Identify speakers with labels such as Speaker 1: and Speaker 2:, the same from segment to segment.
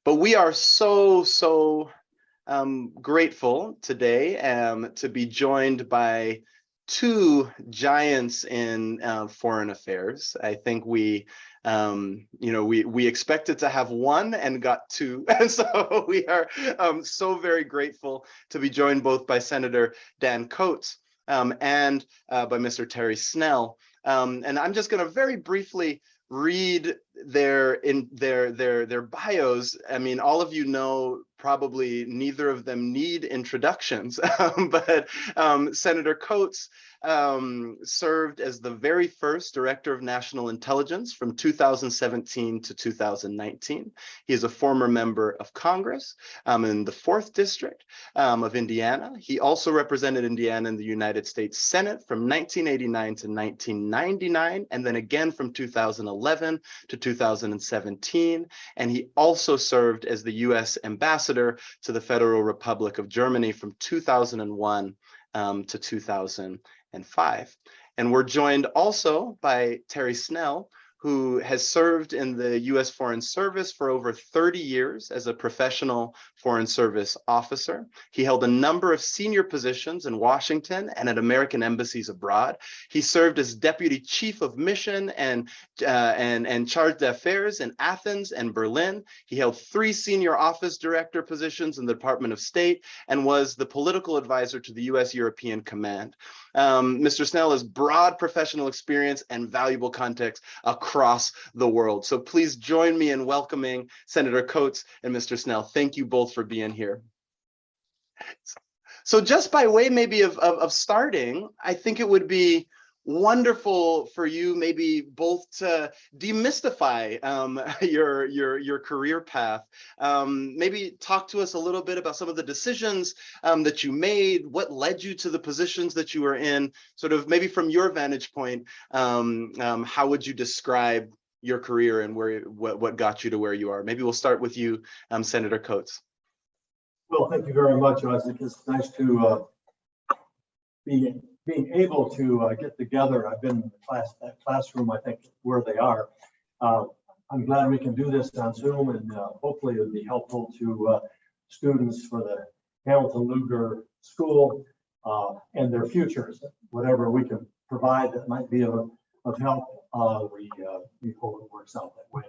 Speaker 1: But we are so grateful today to be joined by two giants in foreign affairs. I think we expected to have one and got two. And so we are so very grateful to be joined both by Senator Dan Coates and by Mr. Terry Snell. And I'm just going to very briefly read their bios. I mean, all of you know, probably neither of them need introductions, but Senator Coates served as the very first Director of National Intelligence from 2017 to 2019. He is a former member of Congress in the 4th District of Indiana. He also represented Indiana in the United States Senate from 1989 to 1999, and then again from 2011 to 2017. And he also served as the U.S. Ambassador to the Federal Republic of Germany from 2001 to 2005. And we're joined also by Terry Snell, who has served in the U.S. Foreign Service for over 30 years as a professional Foreign Service officer. He held a number of senior positions in Washington and at American embassies abroad. He served as Deputy Chief of Mission and Charge d'Affaires in Athens and Berlin. He held 3 senior office director positions in the Department of State and was the political advisor to the U.S. European Command. Mr. Snell has broad professional experience and valuable context across the world. So please join me in welcoming Senator Coates and Mr. Snell. Thank you both for being here. So just by way maybe of starting, I think it would be wonderful for you maybe both to demystify your career path. Maybe talk to us a little bit about some of the decisions that you made, what led you to the positions that you were in, sort of maybe from your vantage point. How would you describe your career and what got you to where you are? Maybe we'll start with you, Senator Coates.
Speaker 2: Well, thank you very much, Isaac. It's nice to being able to get together. I've been in that classroom, I think, where they are. I'm glad we can do this on Zoom, and hopefully it'll be helpful to students for the Hamilton Lugar School and their futures. Whatever we can provide that might be of help, we hope it works out that way.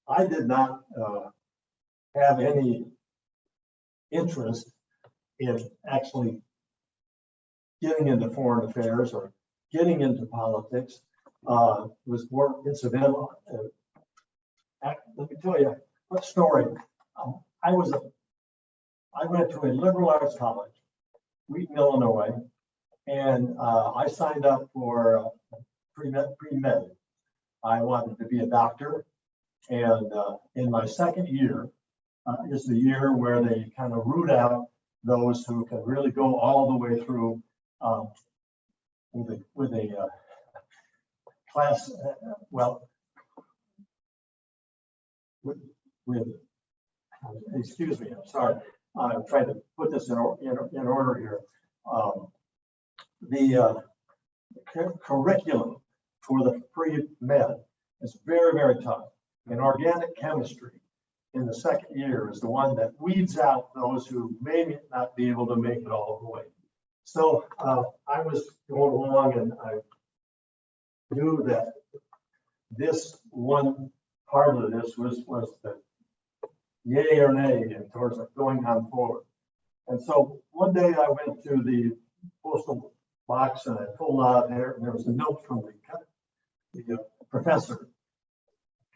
Speaker 2: I did not have any interest in actually getting into foreign affairs or getting into politics. Was more incidental. Let me tell you a story. I went to a liberal arts college, Wheaton, Illinois, and I signed up for pre-med. I wanted to be a doctor, and in my second year is the year where they kind of root out those who can really go all the way through with a class, excuse me, I'm sorry. I'm trying to put this in order here. The curriculum for the pre-med is very, very tough. And organic chemistry in the second year is the one that weeds out those who may not be able to make it all the way. So I was going along, and I knew that this one part of this was the yay or nay in terms of going on forward. And so one day I went to the postal box and I pulled out there, and there was a note from the professor.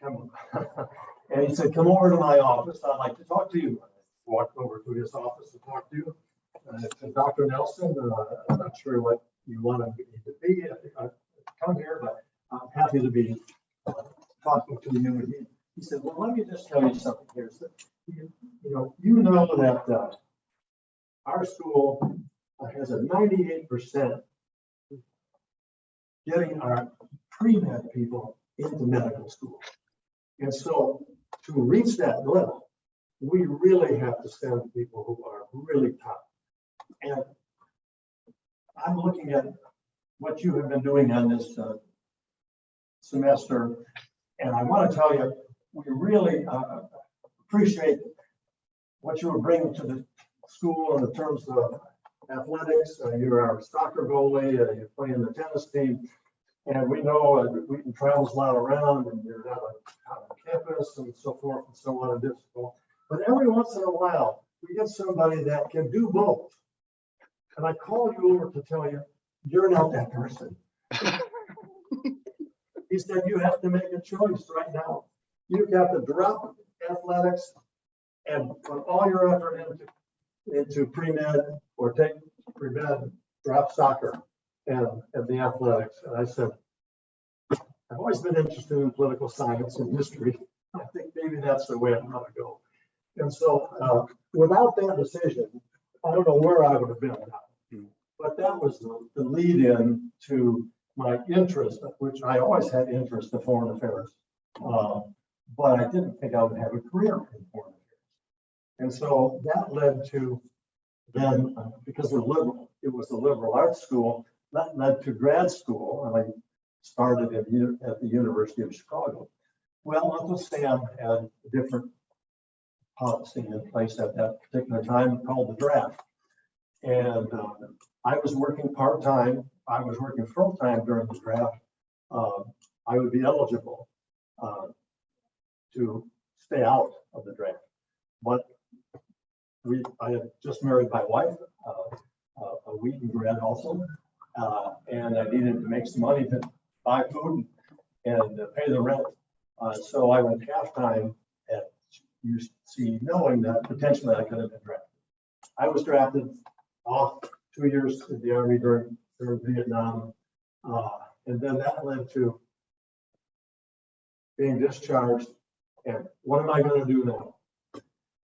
Speaker 2: And he said, "Come over to my office. I'd like to talk to you." I walked over to his office to talk to you. I said, "Dr. Nelson, I'm not sure what you want me to be. I come here, but I'm happy to be talking to you." And he said, "Well, let me just tell you something here. So, you know that our school has a 98% getting our pre-med people into medical school. And so to reach that level, we really have to send people who are really top. And I'm looking at what you have been doing on this semester, and I want to tell you, we really appreciate what you were bringing to the school in the terms of athletics. You're our soccer goalie, you play in the tennis team. And we know Wheaton travels a lot around and you're out on campus and so forth and so on and difficult. But every once in a while, we get somebody that can do both. And I call you over to tell you, you're not that person. He said, you have to make a choice right now. You've got to drop athletics and put all your effort into pre-med or take pre-med, drop soccer and the athletics. And I said, I've always been interested in political science and history. I think maybe that's the way I'm going to go. And so without that decision, I don't know where I would have been now. But that was the lead in to my interest, which I always had interest in foreign affairs. But I didn't think I would have a career in foreign affairs. And so that led to then, because it was a liberal arts school, that led to grad school. And I started at the University of Chicago. Well, Uncle Sam had a different policy in place at that particular time called the draft. And I was working part-time. I was working full-time during the draft. I would be eligible to stay out of the draft. But I had just married my wife, a Wheaton grad also, and I needed to make some money to buy food and pay the rent. So I went half-time at UC, knowing that potentially I could have been drafted. I was drafted off 2 years in the Army during Vietnam. And then that led to being discharged. And what am I going to do now?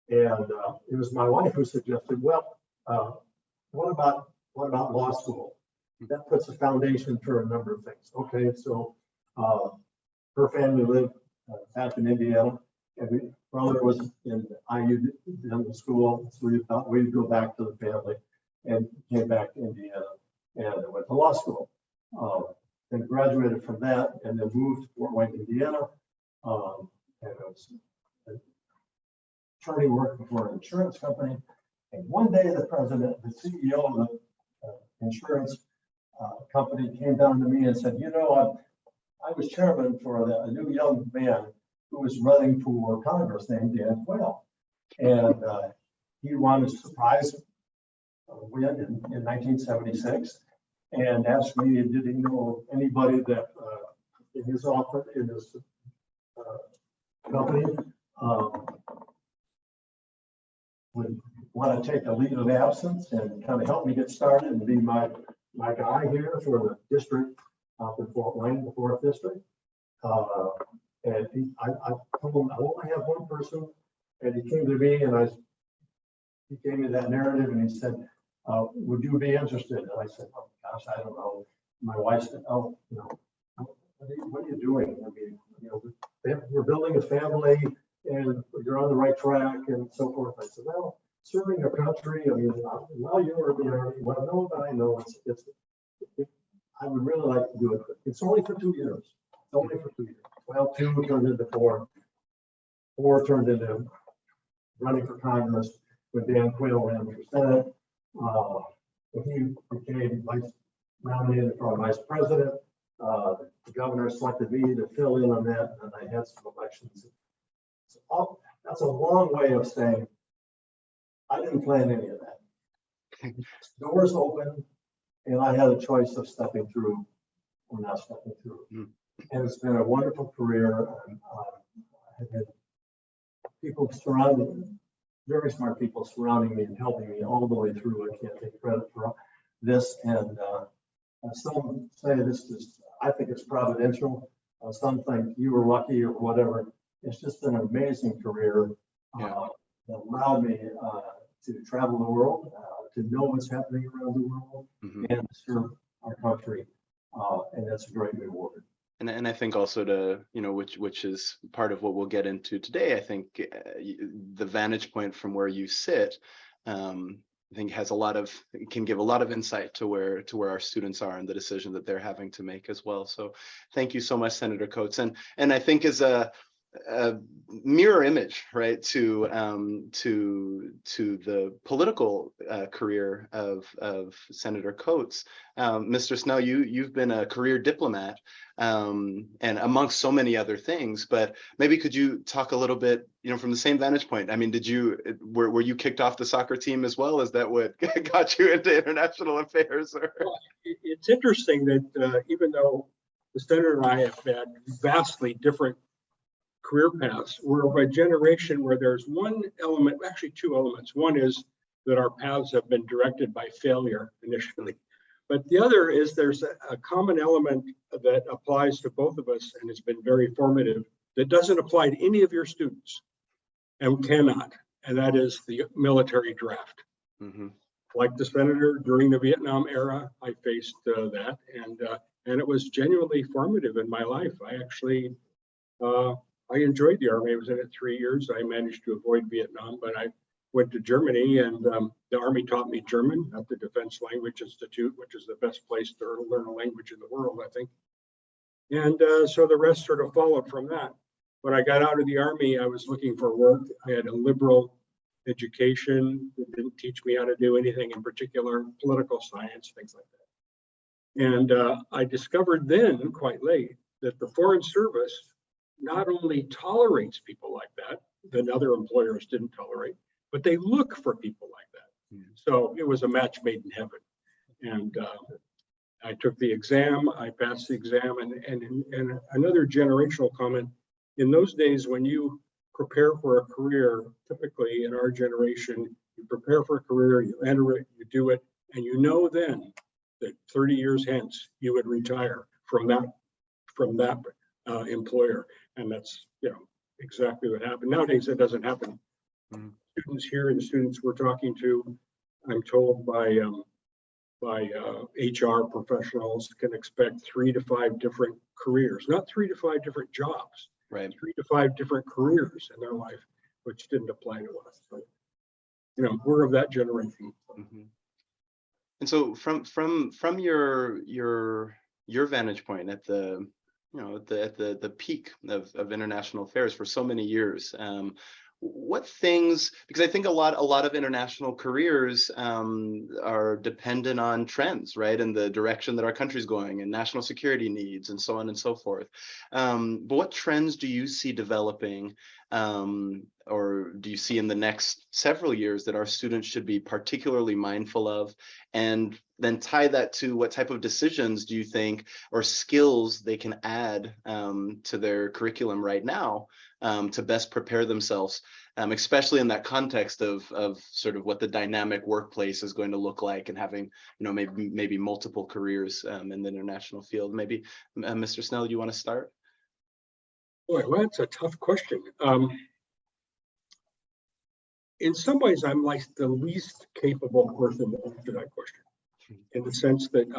Speaker 2: And it was my wife who suggested, well, what about law school? That puts a foundation for a number of things. Okay, so her family lived back in Indiana, and my brother was in IU dental school, so we thought we'd go back to the family, and came back to Indiana and went to law school. Then graduated from that, and then moved to Fort Wayne, Indiana, and I was attorney working for an insurance company. And one day, the CEO of the insurance company came down to me and said, you know, I was chairman for a new young man who was running for Congress named Dan Quayle. And he wanted to surprise win in 1976 and asked me, did he know anybody that in his office, in his company, would want to take a leave of absence and kind of help me get started and be my guy here for the district up in Fort Wayne, the 4th district. And I told him I only have one person, and he came to me and he gave me that narrative and he said, would you be interested? And I said, oh gosh, I don't know. My wife said, oh, you know, what are you doing? I mean, you know, we're building a family and you're on the right track and so forth. I said, well, serving your country, I mean, while you were in the Army, what I know that I know, I would really like to do it. It's only for 2 years. It's only for 2 years. Well, 2 turned into 4. 4 turned into running for Congress when Dan Quayle ran for Senate. He became nominated for vice president. The governor selected me to fill in on that, and I had some elections. So that's a long way of saying I didn't plan any of that. Doors open, and I had a choice of stepping through or not stepping through. And it's been a wonderful career. I've had people surrounding me, very smart people surrounding me and helping me all the way through. I can't take credit for this. And some say this is, I think it's providential. Some think you were lucky or whatever. It's just been an amazing career that allowed me to travel the world, to know what's happening around the world, and serve our country. And that's a great reward.
Speaker 1: And I think also to, you know, which is part of what we'll get into today, I think the vantage point from where you sit, I think can give a lot of insight to where our students are and the decision that they're having to make as well. So thank you so much, Senator Coates. And I think as mirror image, right, to the political career of Senator Coates. Mr. Snell, you've been a career diplomat, and amongst so many other things. But maybe could you talk a little bit, from the same vantage point? I mean, were you kicked off the soccer team as well? Is that what got you into international affairs? Or?
Speaker 3: Well, it's interesting that even though the senator and I have had vastly different career paths, we're of a generation where there's one element, actually two elements. One is that our paths have been directed by failure initially. But the other is there's a common element that applies to both of us and has been very formative that doesn't apply to any of your students and cannot, and that is the military draft. Mm-hmm. Like the senator during the Vietnam era, I faced that, and it was genuinely formative in my life. I actually I enjoyed the Army. I was in it 3 years. I managed to avoid Vietnam, but I went to Germany, and the Army taught me German at the Defense Language Institute, which is the best place to learn a language in the world, I think. And so the rest sort of followed from that. When I got out of the Army, I was looking for work. I had a liberal education that didn't teach me how to do anything in particular, political science, things like that. And I discovered then, quite late, that the Foreign Service not only tolerates people like that other employers didn't tolerate, but they look for people like that. Mm-hmm. So it was a match made in heaven. And I took the exam, I passed the exam, and another generational comment, in those days when you prepare for a career, typically in our generation, you prepare for a career, you enter it, you do it, and you know then that 30 years hence, you would retire from that employer. And that's exactly what happened. Nowadays, that doesn't happen. Mm-hmm. Students here, the students we're talking to, I'm told by HR professionals, can expect 3 to 5 different careers, not 3 to 5 different jobs, right? 3 to 5 different careers in their life, which didn't apply to us. But we're of that generation.
Speaker 1: Mm-hmm. And so, from your vantage point at the at the peak of international affairs for so many years, what things, because I think a lot of international careers are dependent on trends, right, and the direction that our country's going and national security needs and so on and so forth. But what trends do you see developing, or do you see in the next several years that our students should be particularly mindful of? And then tie that to what type of decisions do you think, or skills they can add to their curriculum right now to best prepare themselves, especially in that context of sort of what the dynamic workplace is going to look like, and having maybe multiple careers in the international field. Maybe Mr. Snell, you want to start?
Speaker 3: Boy, well, that's a tough question. In some ways, I'm like the least capable person to answer that question, in the sense that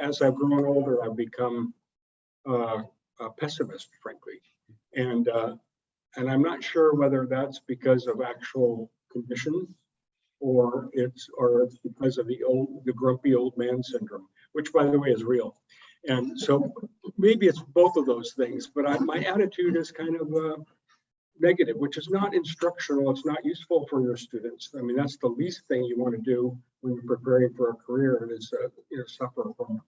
Speaker 3: as I've grown older, I've become a pessimist, frankly, and I'm not sure whether that's because of actual conditions, or it's because of the grumpy old man syndrome, which, by the way, is real. And so maybe it's both of those things, but my attitude is kind of negative, which is not instructional. It's not useful for your students. I mean, that's the least thing you want to do when you're preparing for a career, is suffer from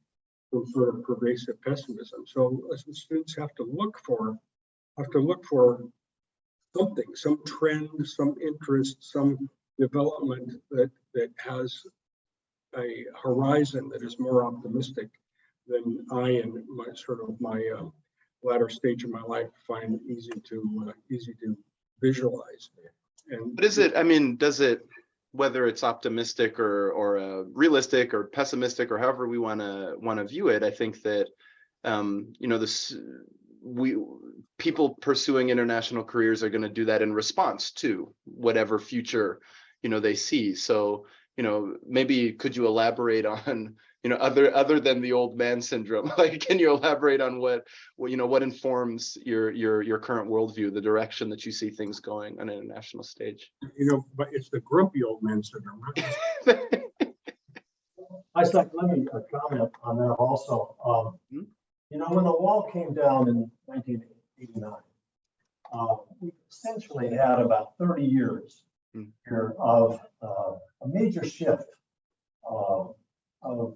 Speaker 3: sort of pervasive pessimism. So students have to look for something, some trend, some interest, some development that has a horizon that is more optimistic than I, in my latter stage of my life, find easy to visualize. And
Speaker 1: but is it? I mean, does it? Whether it's optimistic or realistic or pessimistic, or however we want to view it, I think that people pursuing international careers are going to do that in response to whatever future they see. So maybe could you elaborate on other than the old man syndrome, like, can you elaborate on what informs your current worldview, the direction that you see things going on an international stage?
Speaker 3: But it's the grumpy old man syndrome.
Speaker 2: Isak, let me comment on that also. When the wall came down in 1989, we essentially had about 30 years here of a major shift of the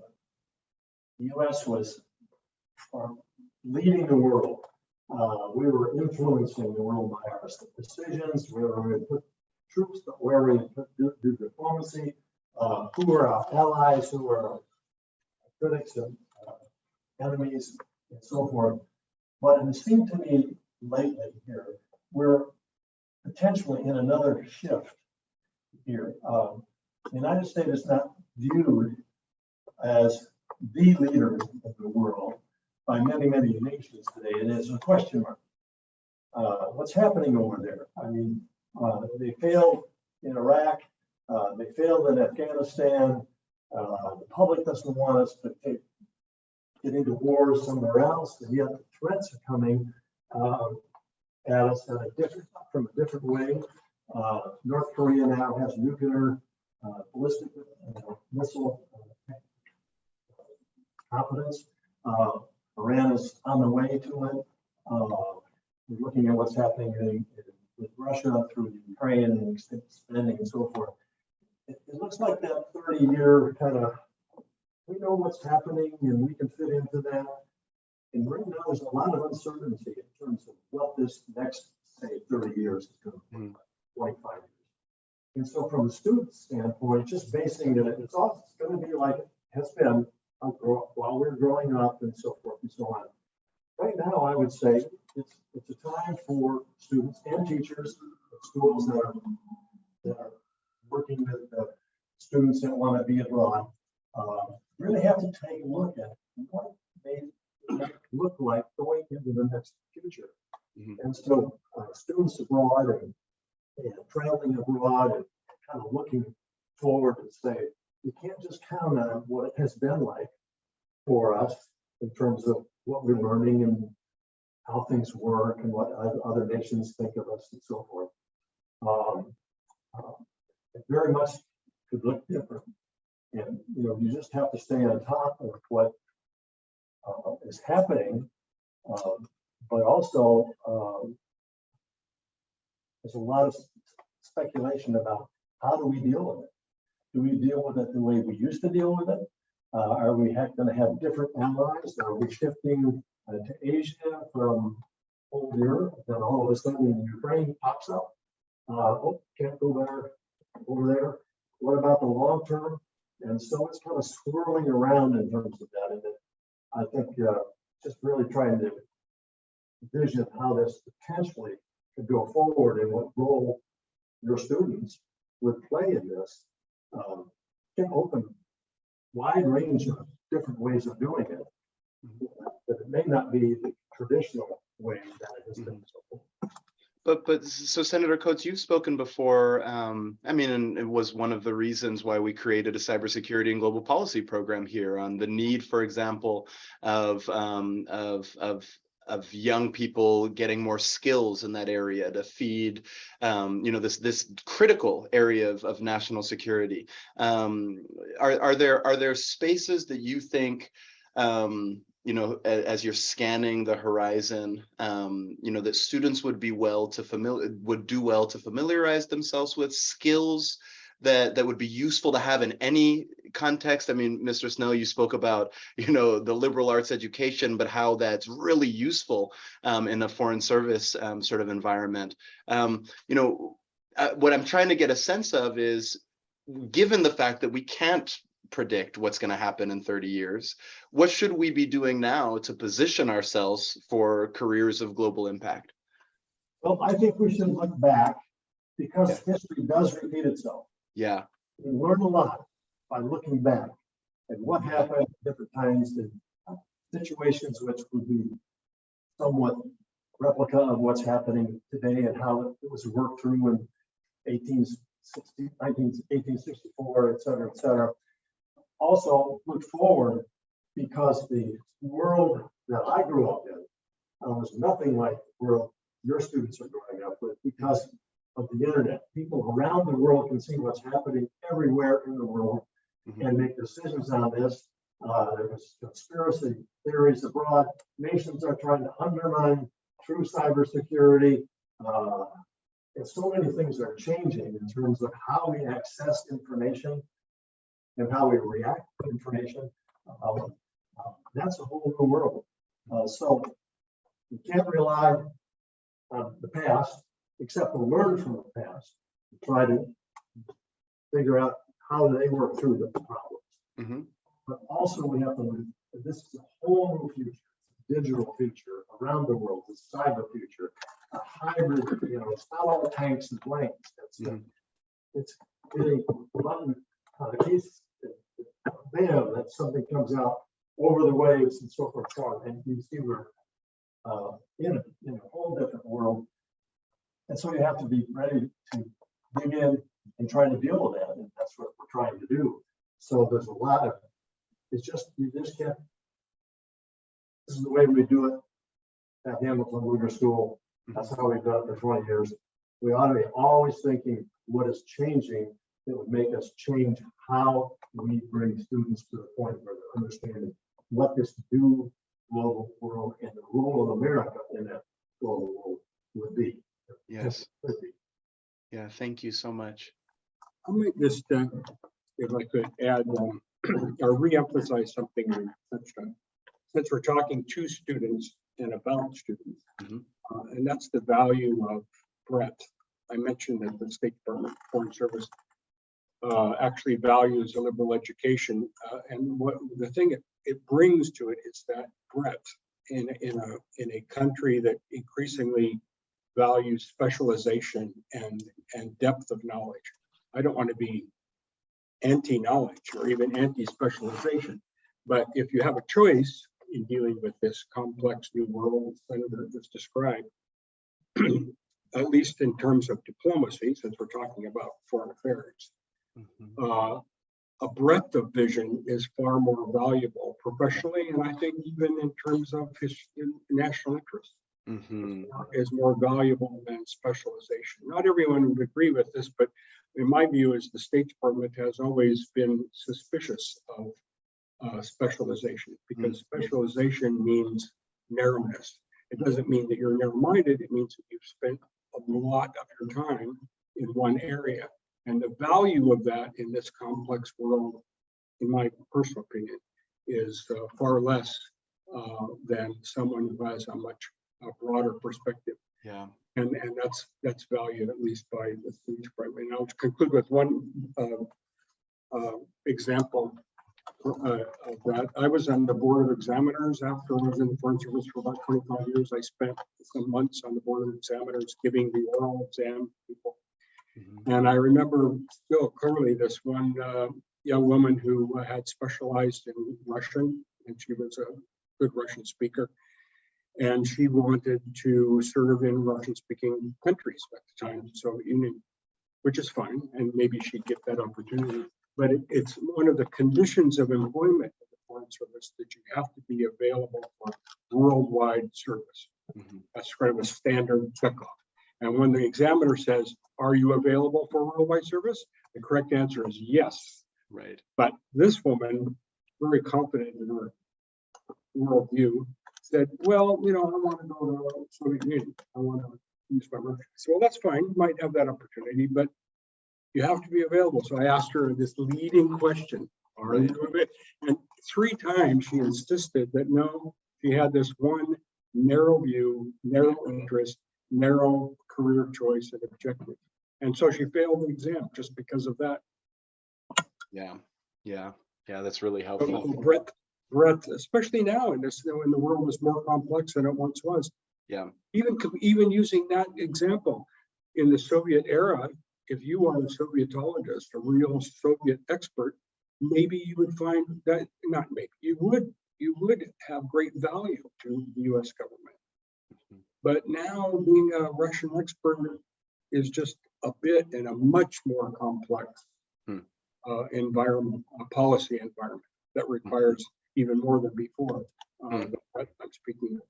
Speaker 2: U.S. was leading the world. We were influencing the world by our decisions, where we would put troops, but where we would do diplomacy, who are our allies, who are our critics and enemies, and so forth. But it seemed to me lately here, we're potentially in another shift here. The United States is not viewed as the leader of the world by many, many nations today. It is a question mark. What's happening over there? I mean, they failed in Iraq. They failed in Afghanistan. The public doesn't want us to get into war somewhere else, and yet the threats are coming at us from a different way. North Korea now has nuclear ballistic missile competence. Iran is on the way to it. We're looking at what's happening with Russia through Ukraine and spending and so forth. It looks like that 30-year kind of, we know what's happening and we can fit into that. And right now there's a lot of uncertainty in terms of what this next, say, 30 years is going to look like, 25 years. And so from a student standpoint, just basing it, it's going to be like it has been while we're growing up and so forth and so on. Right now, I would say it's a time for students and teachers at schools that are working with students that want to be abroad. Really have to take a look at what they look like going into the next future. And so students abroad and traveling abroad and kind of looking forward and say, you can't just count on what it has been like for us in terms of what we're learning and how things work and what other nations think of us and so forth. It very much could look different. And you just have to stay on top of what is happening, but also there's a lot of speculation about how do we deal with it. Do we deal with it the way we used to deal with it? Are we going to have different allies? Are we shifting to Asia from old Europe? Then all of a sudden Ukraine pops up. Oh, can't go there, over there. What about the long term? And so it's kind of swirling around in terms of that. And I think just really trying to envision how this potentially could go forward and what role your students would play in this can open wide range of different ways of doing it. But it may not be the traditional way that it has been so far.
Speaker 1: But so Senator Coates, you've spoken before. I mean, and it was one of the reasons why we created a cybersecurity and global policy program here on the need, for example, of young people getting more skills in that area to feed, this critical area of national security. Are there spaces that you think, as you're scanning the horizon, that students would do well to familiarize themselves with skills that would be useful to have in any context? I mean, Mr. Snell, you spoke about, the liberal arts education, but how that's really useful in a foreign service sort of environment. What I'm trying to get a sense of is, given the fact that we can't predict what's going to happen in 30 years, what should we be doing now to position ourselves for careers of global impact?
Speaker 2: Well, I think we should look back because history does repeat itself.
Speaker 1: Yeah.
Speaker 2: We learn a lot by looking back at what happened at different times in situations which would be somewhat replica of what's happening today and how it was worked through in 1864, et cetera, et cetera. Also look forward because the world that I grew up in was nothing like the world your students are growing up with because of the internet. People around the world can see what's happening everywhere in the world and make decisions on this. There's conspiracy theories abroad. Nations are trying to undermine through cybersecurity And so many things are changing in terms of how we access information and how we react to information. That's a whole new world. So you can't rely on the past, except to learn from the past, to try to figure out how they work through the problems.
Speaker 1: Mm-hmm.
Speaker 2: But also we have to learn that this is a whole new future, digital future around the world, the cyber future, a hybrid, it's not all tanks and planes. It's getting a button on a case, bam, that something comes out over the waves and so forth. And you see we're in a whole different world. And so you have to be ready to dig in and try to deal with that. And that's what we're trying to do. So there's a lot of, you just can't, this is the way we do it at Hamilton Lugar School. That's how we've done it for 20 years. We ought to be always thinking what is changing that would make us change how we bring students to the point where they're understanding what this new global world and the role of America in that global world would be.
Speaker 1: Yes. Yeah, thank you so much.
Speaker 3: I might just, if I could add or re-emphasize something we touched on. Since we're talking to students and about students, and that's the value of breadth. I mentioned that the State Department of Foreign Service actually values a liberal education, and what the thing it brings to it is that breadth in a country that increasingly values specialization and depth of knowledge. I don't want to be anti-knowledge or even anti-specialization, but if you have a choice in dealing with this complex new world Senator just described, at least in terms of diplomacy, since we're talking about foreign affairs, a breadth of vision is far more valuable professionally, and I think even in terms of national interest, is more valuable than specialization. Not everyone would agree with this, but in my view, is the State Department has always been suspicious of specialization, because specialization means narrowness. It doesn't mean that you're narrow-minded. It means that you've spent a lot of your time in one area. And the value of that in this complex world, in my personal opinion, is far less than someone who has a much broader perspective.
Speaker 1: Yeah.
Speaker 3: And that's valued at least by the State Department. And I'll conclude with one example of that. I was on the board of examiners after I was in the Foreign Service for about 25 years. I spent some months on the board of examiners giving the oral exam to people. And I remember still clearly this one young woman who had specialized in Russian, and she was a good Russian speaker. And she wanted to serve in Russian-speaking countries at the time, the Soviet Union, which is fine, and maybe she'd get that opportunity. But it's one of the conditions of employment in the Foreign Service that you have to be available for worldwide service. That's kind of a standard checkoff. And when the examiner says, "Are you available for worldwide service?" the correct answer is yes.
Speaker 1: Right.
Speaker 3: But this woman, very confident in her worldview, said, "Well, I want to go to the Soviet Union. I want to use my Russian." So, well, that's fine. You might have that opportunity, but you have to be available. So I asked her this leading question, "Are you available?" And 3 times she insisted that no, she had this one narrow view, narrow interest, narrow career choice and objective. And so she failed the exam just because of that.
Speaker 1: Yeah, that's really helpful.
Speaker 3: Breadth, especially now in this, when the world is more complex than it once was.
Speaker 1: Yeah.
Speaker 3: Even using that example, in the Soviet era, if you are a Sovietologist, a real Soviet expert, maybe you would find that, not maybe, you would have great value to the US government. But now being a Russian expert is just a bit in a much more complex environment, a policy environment that requires even more than before. I'm speaking of.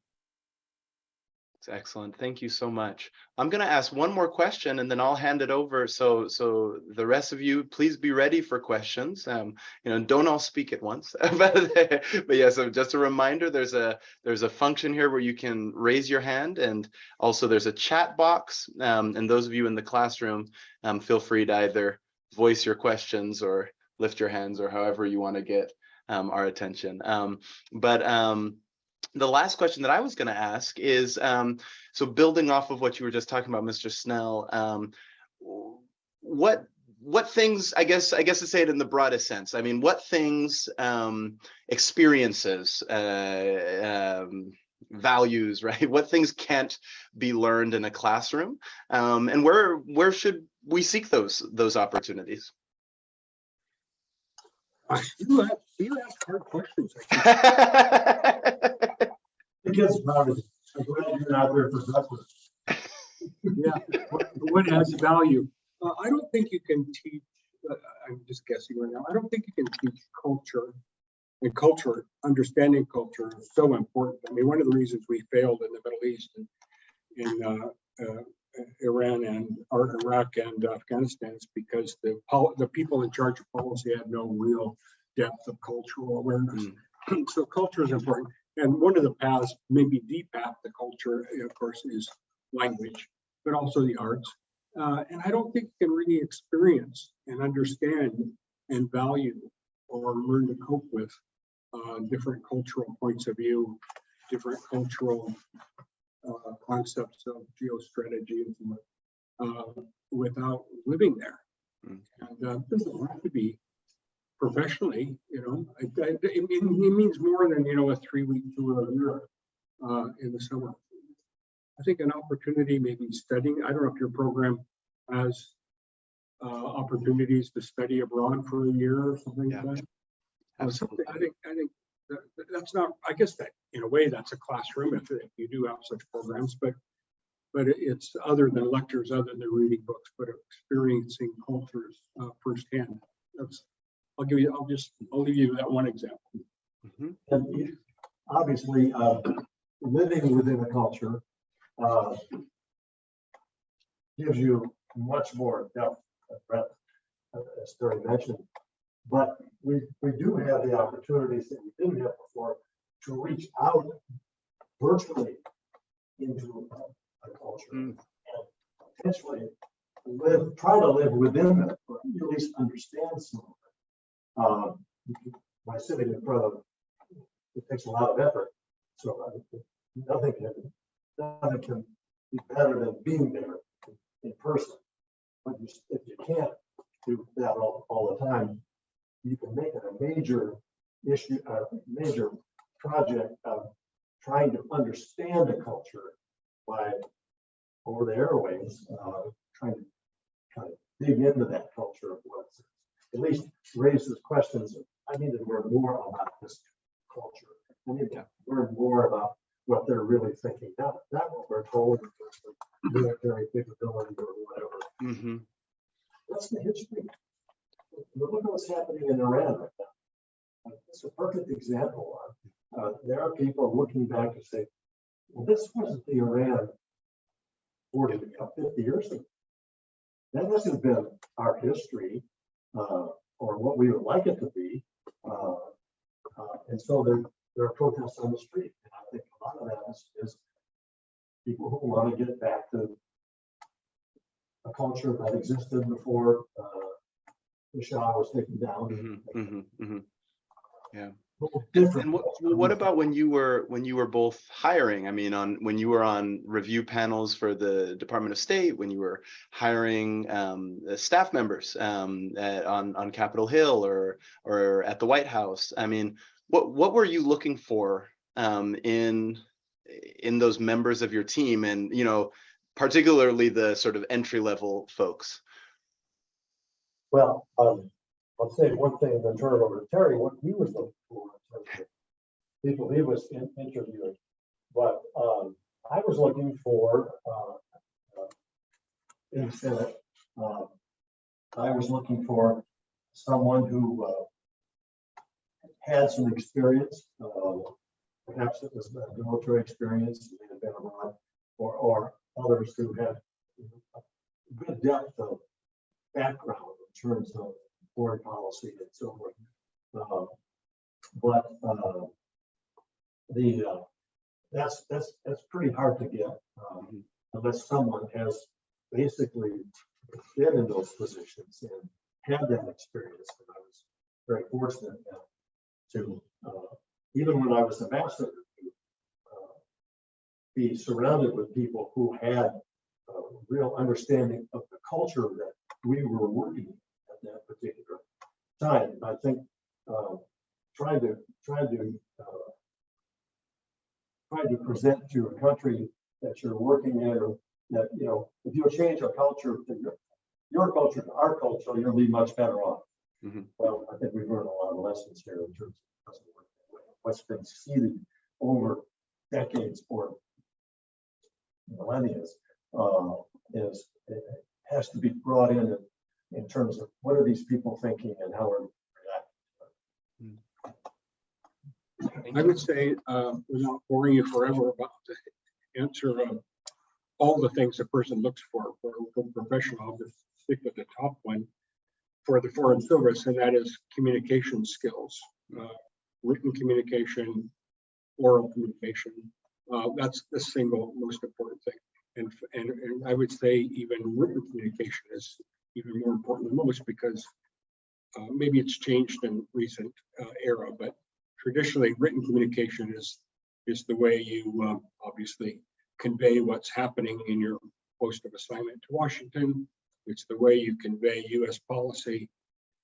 Speaker 1: It's excellent. Thank you so much. I'm going to ask one more question and then I'll hand it over. So the rest of you, please be ready for questions. Don't all speak at once. But yeah, so just a reminder, there's a function here where you can raise your hand, and also there's a chat box. And those of you in the classroom, feel free to either voice your questions or lift your hands or however you want to get our attention. The last question that I was going to ask is, so building off of what you were just talking about, Mr. Snell, what things, I guess to say it in the broadest sense, I mean, what things, experiences, values, right? What things can't be learned in a classroom, and where should we seek those opportunities?
Speaker 3: You ask hard questions.
Speaker 2: The kids probably, I'm glad you're not there for breakfast.
Speaker 3: Yeah, what has value? I don't think you can teach, I'm just guessing right now, I don't think you can teach culture, and understanding culture is so important. I mean, one of the reasons we failed in the Middle East and in Iran and Iraq and Afghanistan is because the people in charge of policy had no real depth of cultural awareness. So culture is important. And one of the paths, maybe the path to culture, of course, is language, but also the arts. And I don't think you can really experience and understand and value or learn to cope with different cultural points of view, different cultural concepts of geostrategy without living there. And it doesn't have to be professionally, it means more than, a 3-week tour of Europe in the summer. I think an opportunity, maybe studying, I don't know if your program has opportunities to study abroad for a year or something like that. Absolutely. I think that's not, I guess that in a way that's a classroom if you do have such programs, but it's other than lectures, other than reading books, but experiencing cultures firsthand. I'll leave you that one example.
Speaker 2: And obviously, living within a culture gives you much more depth and breadth, as Terry mentioned. But we do have the opportunities that we didn't have before to reach out virtually into a culture and potentially try to live within it, or at least understand some of it. By sitting in front of it takes a lot of effort. So nothing can be better than being there in person. But if you can't do that all the time, you can make it a major issue, a major project of trying to understand a culture by over the airwaves, trying to dig into that culture of what's at least raises questions. I need to learn more about this culture. I need to learn more about what they're really thinking. Not what we're told, military capability or whatever. That's the history. Look at what's happening in Iran right now. It's a perfect example of there are people looking back to say, well, this wasn't the Iran 40 or 50 years ago. That hasn't been our history. Or what we would like it to be, and so there are protests on the street, and I think a lot of that is people who want to get back to a culture that existed before the Shah was taken down.
Speaker 1: Yeah. And what about when you were both hiring? I mean, when you were on review panels for the Department of State, when you were hiring staff members on Capitol Hill or at the White House. I mean, what were you looking for in those members of your team, and particularly the sort of entry-level folks?
Speaker 2: Well, I'll say one thing and then turn it over to Terry, what he was looking for in terms of people he was interviewing. But I was looking for, in the Senate, I was looking for someone who had some experience, perhaps it was military experience, may have been abroad, or others who have a good depth of background in terms of foreign policy and so forth. That's pretty hard to get unless someone has basically been in those positions and had that experience. And I was very fortunate to, even when I was ambassador, be surrounded with people who had a real understanding of the culture that we were working at that particular time. I think trying to present to a country that you're working in, or that, you know, if you change a culture to your culture to our culture, you'll be much better off. Well, I think we've learned a lot of lessons here in terms of what's been seeded over decades or millennia it has to be brought in terms of what are these people thinking and how are they reacting.
Speaker 3: I would say, without boring you forever, about to answer all the things a person looks for a professional, I'll just stick with the top one for the Foreign Service, and that is communication skills, written communication, oral communication. That's the single most important thing. And I would say even written communication is even more important than most, because maybe it's changed in recent era, but traditionally written communication is the way you obviously convey what's happening in your post of assignment to Washington. It's the way you convey U.S. policy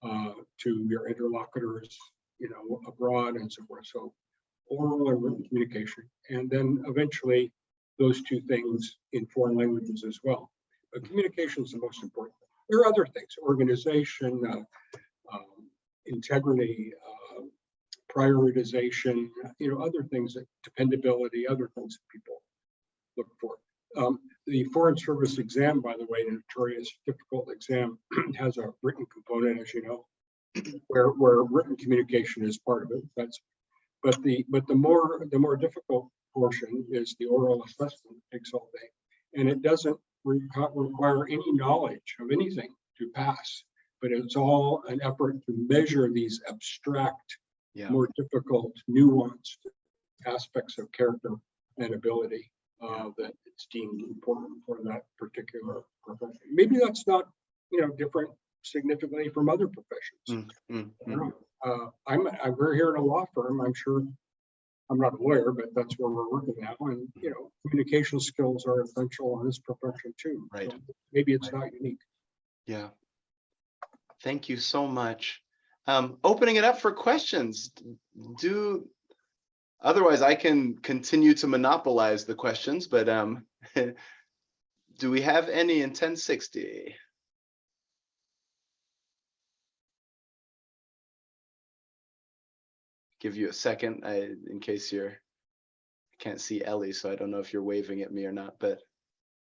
Speaker 3: to your interlocutors, you know, abroad and so forth. So oral and written communication, and then eventually those two things in foreign languages as well. But communication is the most important. There are other things: organization, integrity, prioritization, you know, other things, that dependability, other things that people look for. The Foreign Service exam, by the way, a notorious difficult exam, has a written component, as you know, where written communication is part of it. But the more difficult portion is the oral assessment. It takes all day, and it doesn't require any knowledge of anything to pass. But it's all an effort to measure these abstract, more difficult, nuanced aspects of character and ability that it's deemed important for that particular profession. Maybe that's not, you know, different significantly from other professions. We're here in a law firm. I'm sure I'm not a lawyer, but that's where we're working now. And, you know, communication skills are essential in this profession too.
Speaker 1: Right.
Speaker 3: So maybe it's not unique.
Speaker 1: Yeah. Thank you so much. Opening it up for questions. Otherwise I can continue to monopolize the questions, but do we have any in 1060? Give you a second in case I can't see Ellie, so I don't know if you're waving at me or not, but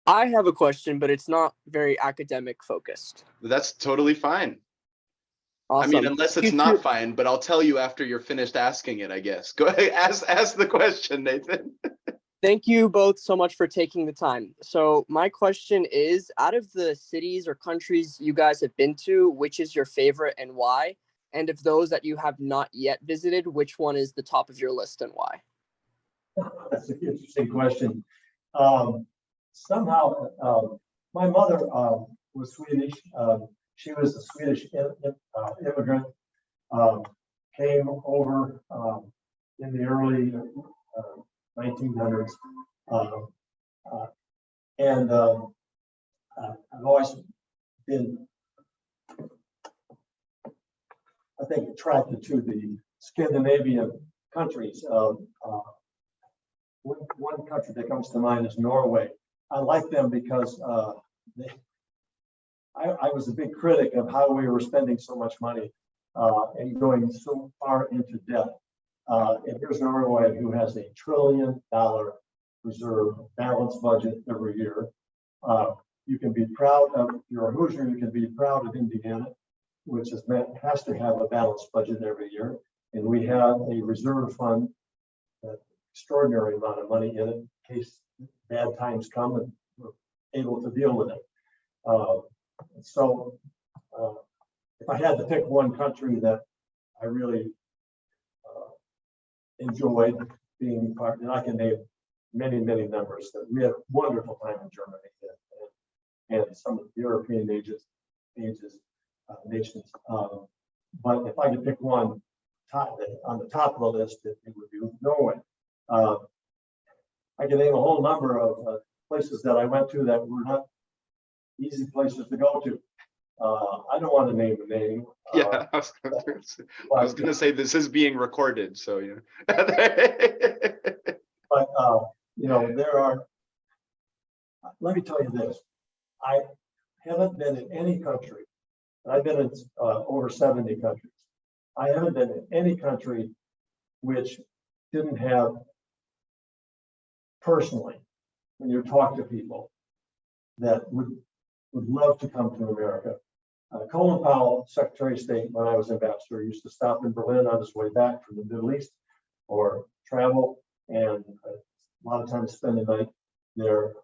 Speaker 4: I have a question, but it's not very academic focused.
Speaker 1: that's totally fine.
Speaker 4: Awesome.
Speaker 1: I mean, unless it's not fine, but I'll tell you after you're finished asking it, I guess. Go ahead, ask the question, Nathan.
Speaker 4: Thank you both so much for taking the time. So my question is, out of the cities or countries you guys have been to, which is your favorite and why? And of those that you have not yet visited, which one is the top of your list and why?
Speaker 2: That's an interesting question. Somehow, my mother was Swedish. She was a Swedish immigrant, came over in the early 1900s. And I've always been, I think, attracted to the Scandinavian countries. One country that comes to mind is Norway. I like them because I was a big critic of how we were spending so much money and going so far into debt. And here's Norway, who has $1 trillion reserve balanced budget every year. You can be proud of, if you're a Hoosier, you can be proud of Indiana, which has to have a balanced budget every year. And we have a reserve fund, an extraordinary amount of money in it in case bad times come and we're able to deal with it. So if I had to pick one country that I really enjoyed being part, and I can name many, many numbers, that we had a wonderful time in Germany and some of the European nations. But if I could pick one on the top of the list, it would be Norway. I can name a whole number of places that I went to that were not easy places to go to. I don't want to name a name.
Speaker 1: Yeah, I was gonna say this is being recorded, so yeah.
Speaker 2: But you know, there are. Let me tell you this: I haven't been in any country. I've been in over 70 countries. I haven't been in any country which didn't have, personally, when you talk to people that would love to come to America. Colin Powell, Secretary of State, when I was ambassador, used to stop in Berlin on his way back from the Middle East or travel, and a lot of times spend the night there.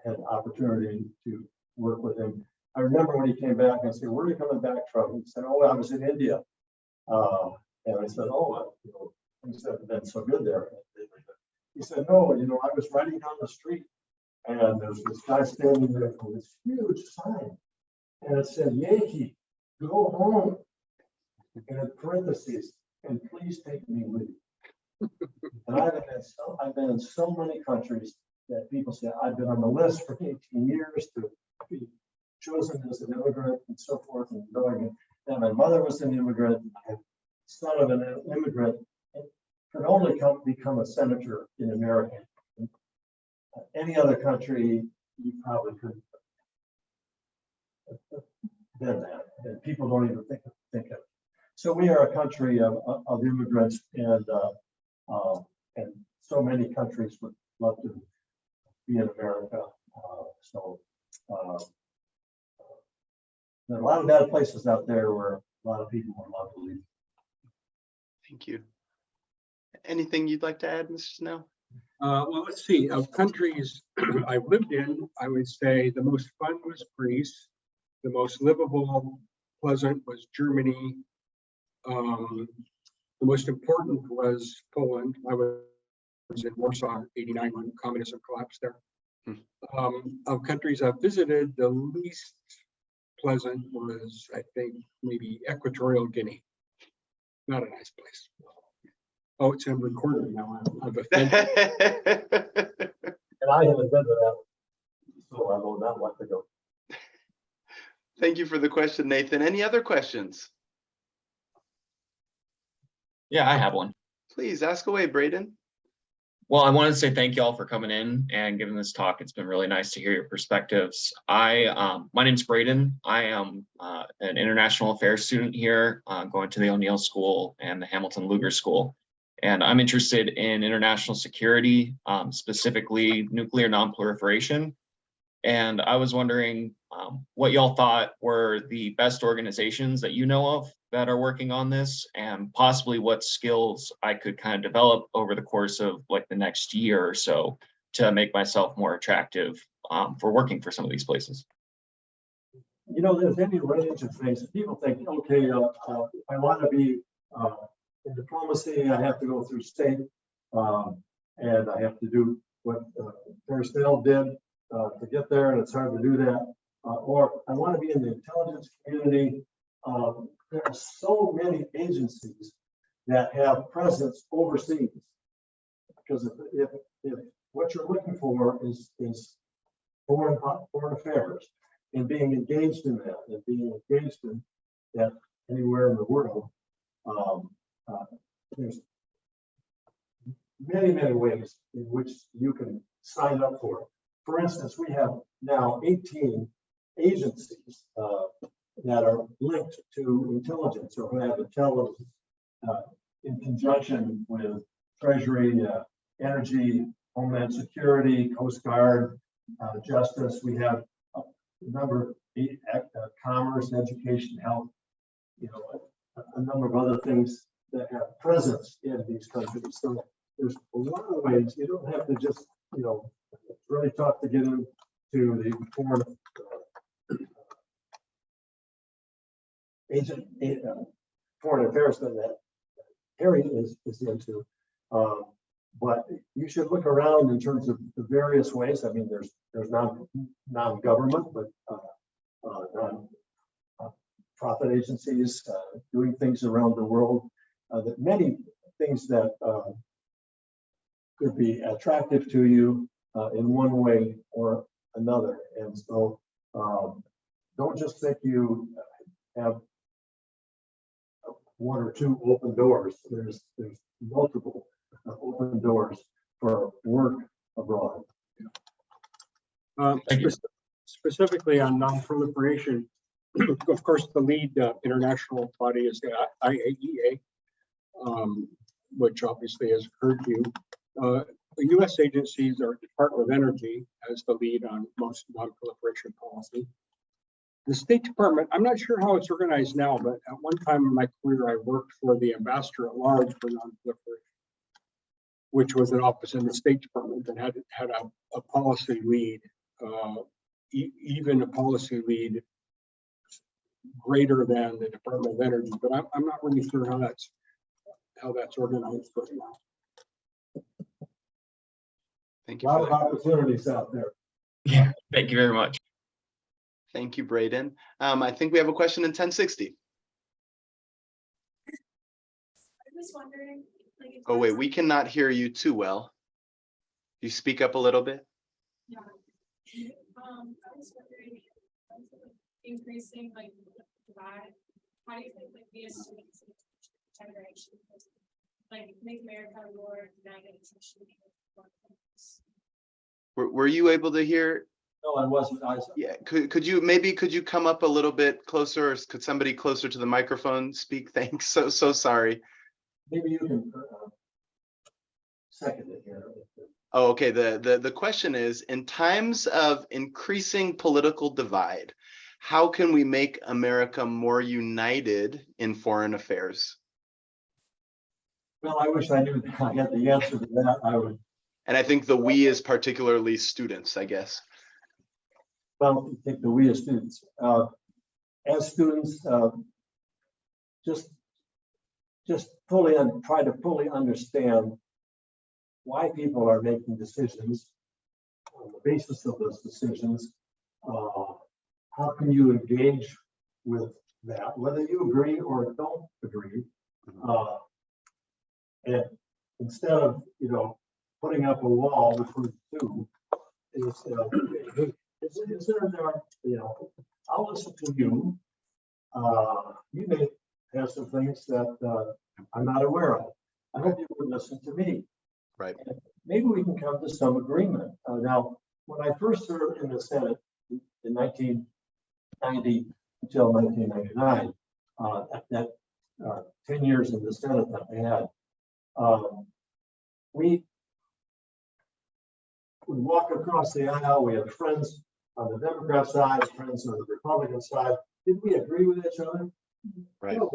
Speaker 2: Had the opportunity to work with him. I remember when he came back and I said, "Where are you coming back from?" He said, "Oh, I was in India." And I said, "Oh, you know, things haven't been so good there." He said, "No, you know, I was riding down the street and there's this guy standing there with this huge sign, and it said, 'Yankee, go home,' and in parentheses, 'and please take me with you.'" And I've been in so many countries that people say, "I've been on the list for 18 years to be chosen as an immigrant," and so forth, and knowing that my mother was an immigrant, I'm son of an immigrant, and could only become a senator in America. In any other country, you probably couldn't have been that, and people don't even think of it. So we are a country of immigrants, and so many countries would love to be in America. There are a lot of bad places out there where a lot of people would love to leave.
Speaker 1: Thank you. Anything you'd like to add, Mr. Snell?
Speaker 3: Well, let's see. Of countries I've lived in, I would say the most fun was Greece. The most livable, pleasant was Germany. The most important was Poland. I was in Warsaw, '89, when communism collapsed there. Of countries I've visited, the least pleasant was, I think, maybe Equatorial Guinea. Not a nice place. Oh, it's recording now. I've offended.
Speaker 2: And I haven't been to that, so I will not want to go.
Speaker 1: Thank you for the question, Nathan. Any other questions?
Speaker 5: Yeah, I have one.
Speaker 1: Please ask away, Braden.
Speaker 5: Well, I wanted to say thank you all for coming in and giving this talk. It's been really nice to hear your perspectives. My name's Braden. I am an international affairs student here, going to the O'Neill School and the Hamilton Lugar School. And I'm interested in international security, specifically nuclear nonproliferation. And I was wondering what y'all thought were the best organizations that you know of that are working on this, and possibly what skills I could kind of develop over the course of like the next year or so to make myself more attractive for working for some of these places.
Speaker 2: You know, there's any range of things. People think, okay, if I want to be in diplomacy, I have to go through state, and I have to do what Snell did to get there, and it's hard to do that. Or I want to be in the intelligence community. There are so many agencies that have presence overseas, because if what you're looking for is foreign affairs, and being engaged in that, and being engaged in that anywhere in the world, there's many ways in which you can sign up for it. For instance, we have now 18 agencies that are linked to intelligence, or who have intelligence in conjunction with Treasury, Energy, Homeland Security, Coast Guard, Justice. We have a number of commerce, education, health, you know, a number of other things that have presence in these countries. So there's a lot of ways. You don't have to just, you know, really tough to get into the foreign affairs that Harry is into. But you should look around in terms of the various ways. I mean, there's non-government, but non-profit agencies doing things around the world. That many things that could be attractive to you in one way or another. And so don't just think you have one or two open doors. There's multiple open doors for work abroad.
Speaker 5: Thank you.
Speaker 3: Specifically on non-proliferation, of course, the lead international body is the IAEA, which obviously has occurred to you. The U.S. agencies are Department of Energy as the lead on most non-proliferation policy. The State Department, I'm not sure how it's organized now, but at one time in my career, I worked for the ambassador at large for non-proliferation, which was an office in the State Department that had a policy lead, even a policy lead greater than the Department of Energy. But I'm not really sure how that's organized right now.
Speaker 1: Thank
Speaker 2: A
Speaker 1: you.
Speaker 2: lot
Speaker 1: For
Speaker 2: of
Speaker 1: that.
Speaker 2: opportunities out there.
Speaker 5: Yeah, thank you very much.
Speaker 1: Thank you, Braden. I think we have a question in 1060.
Speaker 6: I was wondering, like, if
Speaker 1: Oh, wait,
Speaker 6: there's,
Speaker 1: we cannot hear you too well. You speak up a little bit.
Speaker 6: yeah. I was wondering, in terms of, like, increasing like the divide, how do you think like we as students in the generation like make America more united, especially
Speaker 1: Were you able to hear?
Speaker 2: No, I wasn't.
Speaker 1: Yeah, could you come up a little bit closer, or could somebody closer to the microphone speak? Thanks. So sorry.
Speaker 2: Maybe you can second it here.
Speaker 1: Oh, okay. The question is, in times of increasing political divide, how can we make America more united in foreign affairs?
Speaker 2: Well, I wish I knew I had the answer to that. I would.
Speaker 1: And I think the we is particularly students, I guess.
Speaker 2: Well, I think that we as students, just try to fully understand why people are making decisions, on the basis of those decisions. How can you engage with that, whether you agree or don't agree? And instead of putting up a wall between the two, is there, I'll listen to you. You may have some things that I'm not aware of. I hope you would listen to me.
Speaker 1: Right.
Speaker 2: And maybe we can come to some agreement. Now, when I first served in the Senate in 1990 until 1999, that 10 years in the Senate that I had, we would walk across the aisle. We had friends on the Democrat side, friends on the Republican side. Did we agree with each other?
Speaker 1: Right.
Speaker 2: No.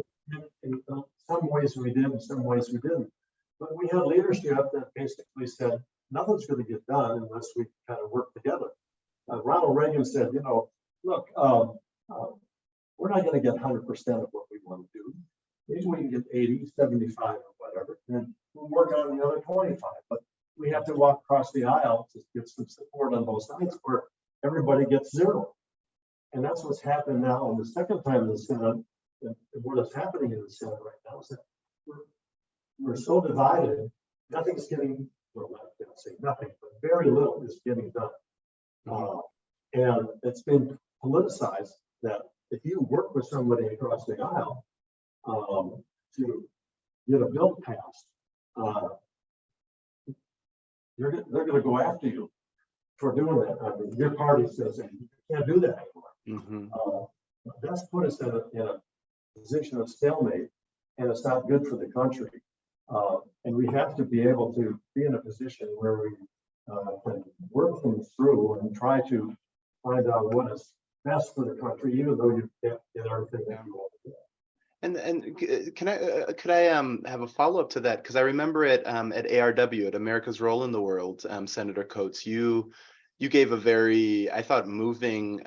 Speaker 2: In some ways we did, in some ways we didn't. But we had leadership that basically said, nothing's going to get done unless we kind of work together. Ronald Reagan said, look, we're not going to get 100% of what we want to do. Maybe we can get 80, 75 or whatever, and we'll work on the other 25. But we have to walk across the aisle to get some support on both sides where everybody gets zero. And that's what's happened now in the second time in the Senate. And what is happening in the Senate right now is that we're so divided, nothing's getting, well, not going to say nothing, but very little is getting done. And it's been politicized that if you work with somebody across the aisle to get a bill passed, they're going to go after you for doing that. I mean, your party says you can't do that anymore. That's put us in a position of stalemate, and it's not good for the country. And we have to be able to be in a position where we can work things through and try to find out what is best for the country, even though you can't get everything that you want to do.
Speaker 1: And could I have a follow up to that? Because I remember at ARW, at America's Role in the World, Senator Coates, you you gave a very, I thought, moving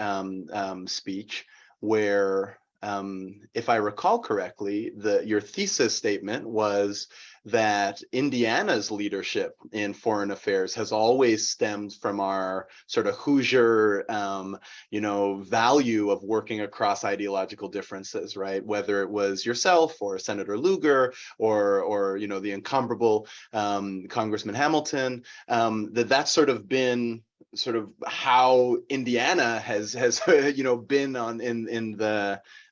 Speaker 1: speech where, if I recall correctly, your thesis statement was that Indiana's leadership in foreign affairs has always stemmed from our sort of Hoosier, value of working across ideological differences, right? Whether it was yourself or Senator Lugar or the incomparable Congressman Hamilton, that's sort of been sort of how Indiana has been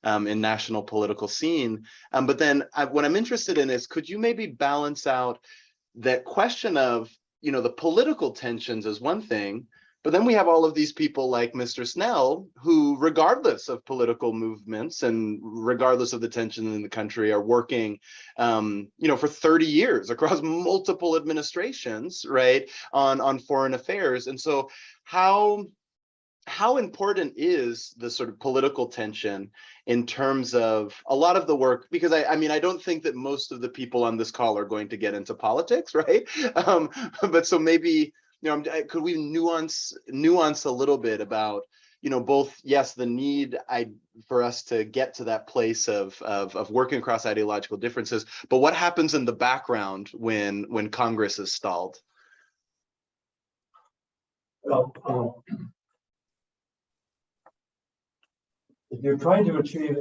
Speaker 1: in national political scene. But then what I'm interested in is, could you maybe balance out that question of, the political tensions is one thing, but then we have all of these people like Mr. Snell, who, regardless of political movements and regardless of the tension in the country, are working, for 30 years across multiple administrations, right, on foreign affairs. And so how important is the sort of political tension in terms of a lot of the work? Because I don't think that most of the people on this call are going to get into politics, right? But so maybe, could we nuance a little bit about, both, yes, the need for us to get to that place of working across ideological differences, but what happens in the background when Congress is stalled?
Speaker 2: Well, if you're trying to achieve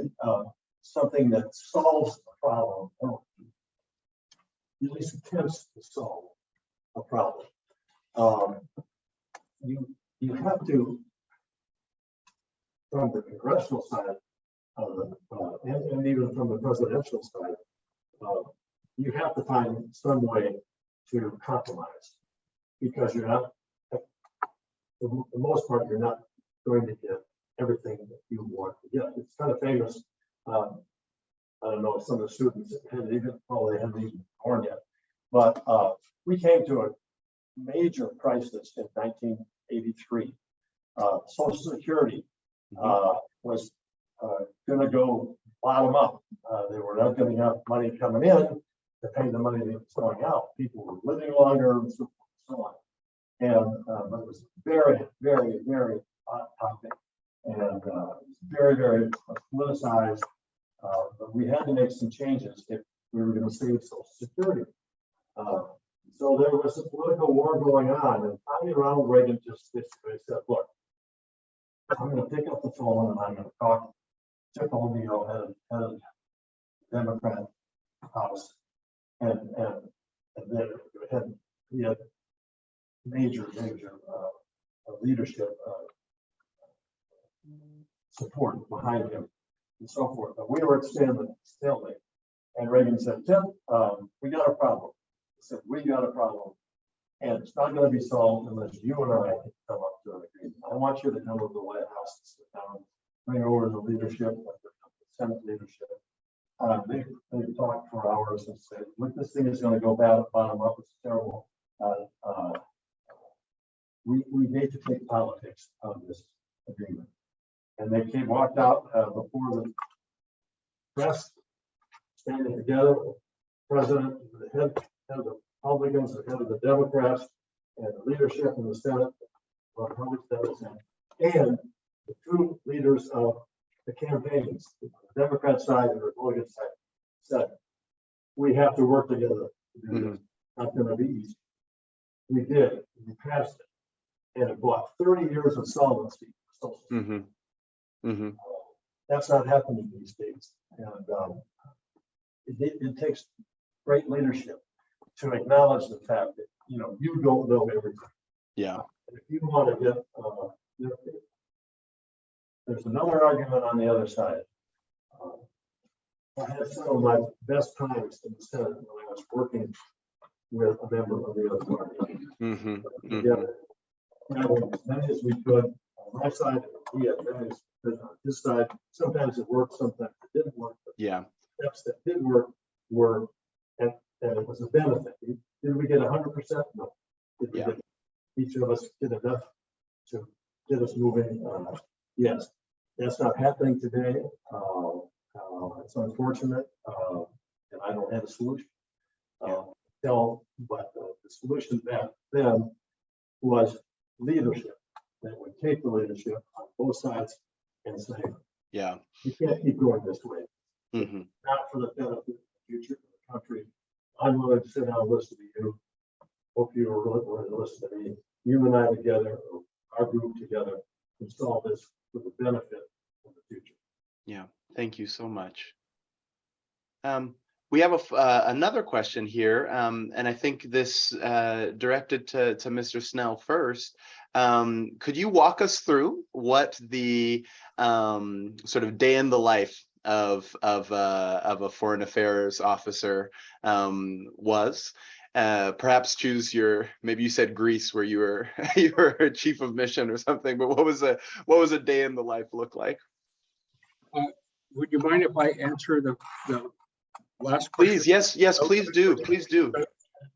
Speaker 2: something that solves a problem, or at least attempts to solve a problem, you have to, from the congressional side and even from the presidential side, you have to find some way to compromise, because you're not, for the most part, you're not going to get everything that you want to get. It's kind of famous. I don't know if some of the students haven't even born yet, but we came to a major crisis in 1983. Social Security was going to go bottom up. They were not getting enough money coming in to pay the money that was going out. People were living longer and so on. And it was very, very, very hot topic, and very, very politicized. But we had to make some changes if we were going to save Social Security. So there was a political war going on, and finally Ronald Reagan just basically said, "Look, I'm going to pick up the phone and I'm going to talk to O'Neill, head of the Democrat House, and then he had major leadership support behind him and so forth. But we were at stalemate. And Reagan said, "Tim, we got a problem." He said, "We got a problem. And it's not going to be solved unless you and I come up to an agreement. I want you to come to the White House and sit down, bring over the leadership, the Senate leadership." They talked for hours and said, "Look, this thing is going to go bottom up. It's terrible. We need to take politics out of this agreement." And they walked out before the press, standing together, the president, the head of the Republicans, the head of the Democrats, and the leadership in the Senate, and the two leaders of the campaigns, the Democrat side and the Republican side, said, "We have to work together to do this. Not going to be easy." We did. We passed it, and it brought 30 years of solvency for Social Security. That's not happening these days, and it takes great leadership to acknowledge the fact that you don't know everything.
Speaker 1: Yeah.
Speaker 2: And if you want to get, there's another argument on the other side. I had some of my best times in the Senate when I was working with a member of the other party. Together, as many as we could on my side, he had many on his side. Sometimes it worked, sometimes it didn't work. But
Speaker 1: Yeah.
Speaker 2: steps that did work were, and it was a benefit. Did we get 100%? No. Did we get each of us did enough to get us moving? Yes. That's not happening today. It's unfortunate, and I don't have a solution. But the solution back then was leadership. that would take the leadership on both sides and say,
Speaker 1: Yeah.
Speaker 2: you can't keep going this way.
Speaker 1: Hmm.
Speaker 2: Not for the benefit of the future of the country. I'm willing to sit down and listen to you. Hope you are willing to listen to me. You and I together, or our group together, can solve this for the benefit of the future.
Speaker 1: Yeah. Thank you so much. We have another question here, and I think this directed to Mr. Snell first. Could you walk us through what the sort of day in the life of a foreign affairs officer was? Perhaps choose maybe you said Greece where you were you were a chief of mission or something, but what was a day in the life look like?
Speaker 3: Would you mind if I answer the last question?
Speaker 1: Please, yes, please do.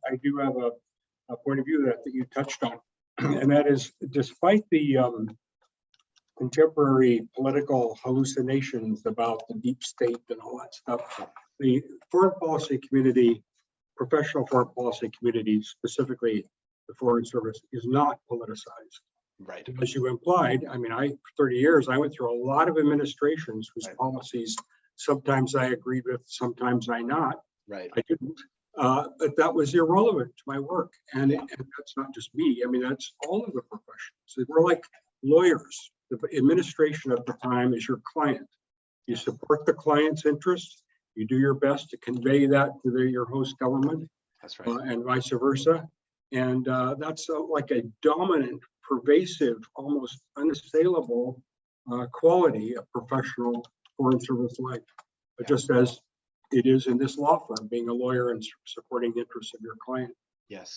Speaker 3: I do have a point of view that you touched on, and that is, despite the contemporary political hallucinations about the deep state and all that stuff, the foreign policy community, professional foreign policy community, specifically the Foreign Service, is not politicized.
Speaker 1: Right.
Speaker 3: As you implied, I mean, for 30 years, I went through a lot of administrations whose policies sometimes I agreed with, sometimes I not.
Speaker 1: Right.
Speaker 3: I didn't. But that was irrelevant to my work. And that's not just me. I mean, that's all of the professionals. We're like lawyers. The administration at the time is your client. You support the client's interests. You do your best to convey that to your host government.
Speaker 1: That's right.
Speaker 3: And vice versa. And that's like a dominant, pervasive, almost unassailable quality of professional Foreign Service life, but just as it is in this law firm, being a lawyer and supporting the interests of your client.
Speaker 1: Yes.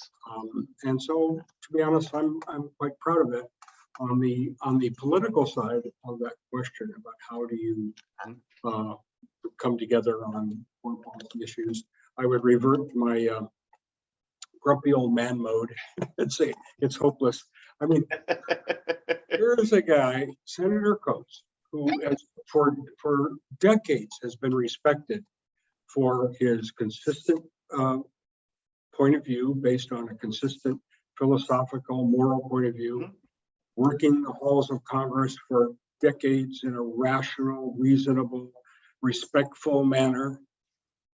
Speaker 3: And so, to be honest, I'm quite proud of it. On the political side of that question about how do you come together on foreign policy issues, I would revert to my grumpy old man mode and say it's hopeless. I mean, here's a guy, Senator Coates, who has, for decades has been respected for his consistent point of view based on a consistent philosophical, moral point of view, working the halls of Congress for decades in a rational, reasonable, respectful manner.